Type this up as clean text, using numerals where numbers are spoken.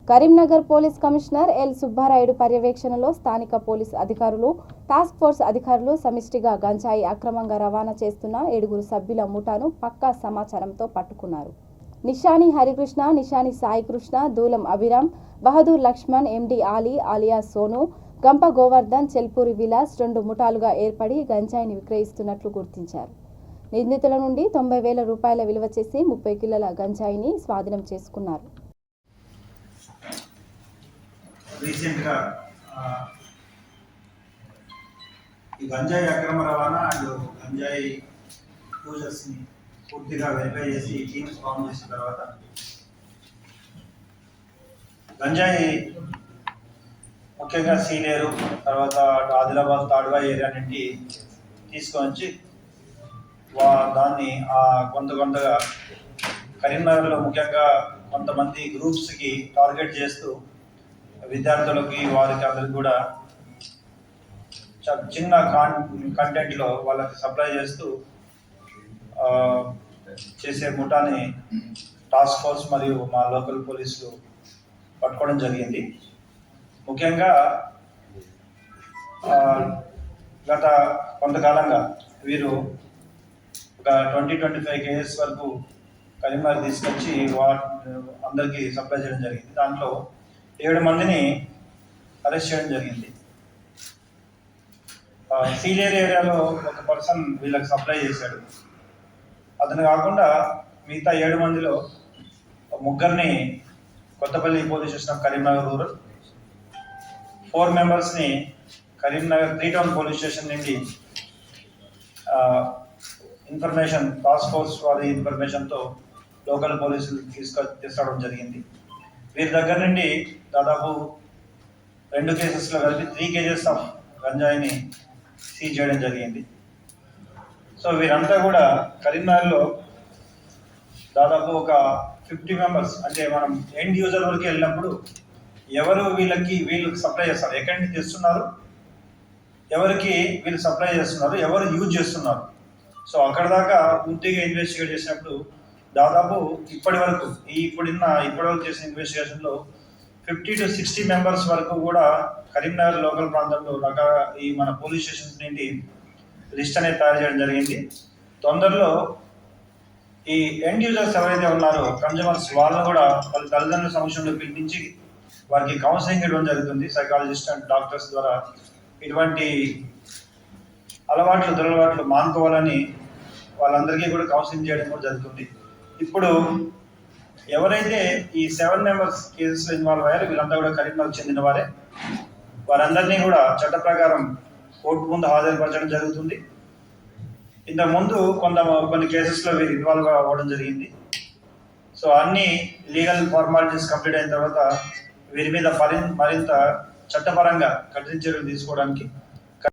Karimnagar police commissioner L Subbarayudu పర్యవేక్షణలో స్థానిక police అధికారులు, టాస్క్ ఫోర్స్ అధికారులు సమిష్టిగా గంజాయి అక్రమంగా రవాణా చేస్తున్న 7 సభ్యుల ముఠాను పక్కా సమాచారంతో పట్టుకున్నారు. నిషాని హరికృష్ణ, నిషాని సాయికృష్ణ, దూలం అభిరామ్, బహదూర్ లక్ష్మణ్, ఎండి ఆలీ అలియాస్ సోను, గంప గోవర్ధన్, చెల్పూరి విలాస్ 2 ముఠాలుగా ఏర్పడి గంజాయిని విక్రయిస్తున్నట్లు గుర్తించారు. నిందితుల నుండి 90,000 రూపాయల విలువ చేసి 30 కిలోల గంజాయిని స్వాధీనం చేసుకున్నారు. రీసెంట్గా ఈ గంజాయి అక్రమ రవాణా అండ్ గంజాయి యూజర్స్ని పూర్తిగా వెరిఫై చేసి టీమ్స్ ఫామ్ చేసిన తర్వాత గంజాయి ముఖ్యంగా సీలేరు, తర్వాత ఆదిలాబాద్ తాడ్వా ఏరియా నుండి తీసుకొని వచ్చి దాన్ని కొంతగా కరీంనగర్లో ముఖ్యంగా కొంతమంది గ్రూప్స్కి టార్గెట్ చేస్తూ విద్యార్థులకి వారికి అందరికి కూడా చిన్న కంటెంట్లో వాళ్ళకి సప్లై చేస్తూ చేసే ముఠాని టాస్క్ ఫోర్స్ మరియు మా లోకల్ పోలీసులు పట్టుకోవడం జరిగింది. ముఖ్యంగా గత కొంతకాలంగా వీరు ఒక 20-25 కేజెస్ వరకు కరీంనగర్ తీసుకొచ్చి అందరికీ సప్లై చేయడం జరిగింది. దాంట్లో 7 మందిని అరెస్ట్ చేయడం జరిగింది. సీలేర్ ఏరియాలో ఒక పర్సన్ వీళ్ళకి సప్లై చేశాడు. అతను కాకుండా మిగతా 7 మందిలో 3 Kothapalli police station Karimnagar rural, 4 మెంబర్స్ని కరీంనగర్ 3 టౌన్ పోలీస్ స్టేషన్ నుండి ఇన్ఫర్మేషన్ టాస్క్ ఫోర్స్ వారి ఇన్ఫర్మేషన్తో లోకల్ పోలీసులు తీసుకురావడం జరిగింది. వీరి దగ్గర నుండి దాదాపు 2 కేసెస్లో కలిపి 3 కేజెస్ ఆఫ్ గంజాయిని సీజ్ చేయడం జరిగింది. సో వీరంతా కూడా కరీంనగర్లో దాదాపు ఒక 50 మెంబర్స్, అంటే మనం ఎండ్ యూజర్ వరకు వెళ్ళినప్పుడు ఎవరు వీళ్ళకి సప్లై చేస్తారు, ఎక్కడి నుంచి తెస్తున్నారు, ఎవరికి వీళ్ళు సప్లై చేస్తున్నారు, ఎవరు యూజ్ చేస్తున్నారు. సో అక్కడ దాకా పూర్తిగా ఇన్వెస్టిగేట్ చేసినప్పుడు దాదాపు ఇప్పటి వరకు చేసిన ఇన్వెస్టిగేషన్లో 50 to 60 మెంబర్స్ వరకు కూడా కరీంనగర్ లోకల్ ప్రాంతంలో ఈ మన పోలీస్ స్టేషన్స్ నుండి లిస్ట్ అనేది తయారు చేయడం జరిగింది. తొందరలో ఈ ఎండ్ యూజర్స్ ఎవరైతే ఉన్నారో కన్జ్యూమర్స్ వాళ్ళని కూడా వాళ్ళ తల్లిదండ్రుల సమక్షంలో పిలిపించి వారికి కౌన్సిలింగ్ ఇవ్వడం జరుగుతుంది. సైకాలజిస్ట్ అండ్ డాక్టర్స్ ద్వారా ఇటువంటి దురలవాట్లు మానుకోవాలని వాళ్ళందరికీ కూడా కౌన్సిలింగ్ చేయడం కూడా జరుగుతుంది. ఇప్పుడు ఎవరైతే ఈ 7 మెంబర్స్ కేసెస్లో ఇన్వాల్వ్ అయ్యారో వీళ్ళంతా కూడా కరీంనగర్ చెందిన వారే. వారందరినీ కూడా చట్ట ప్రకారం కోర్టు ముందు హాజరుపరచడం జరుగుతుంది. ఇంతకుముందు కొన్ని కేసెస్లో వీరు ఇన్వాల్వ్ అవ్వడం జరిగింది. సో అన్ని లీగల్ ఫార్మాలిటీస్ కంప్లీట్ అయిన తర్వాత వీరి మీద మరింత చట్టపరంగా కఠిన చర్యలు తీసుకోవడానికి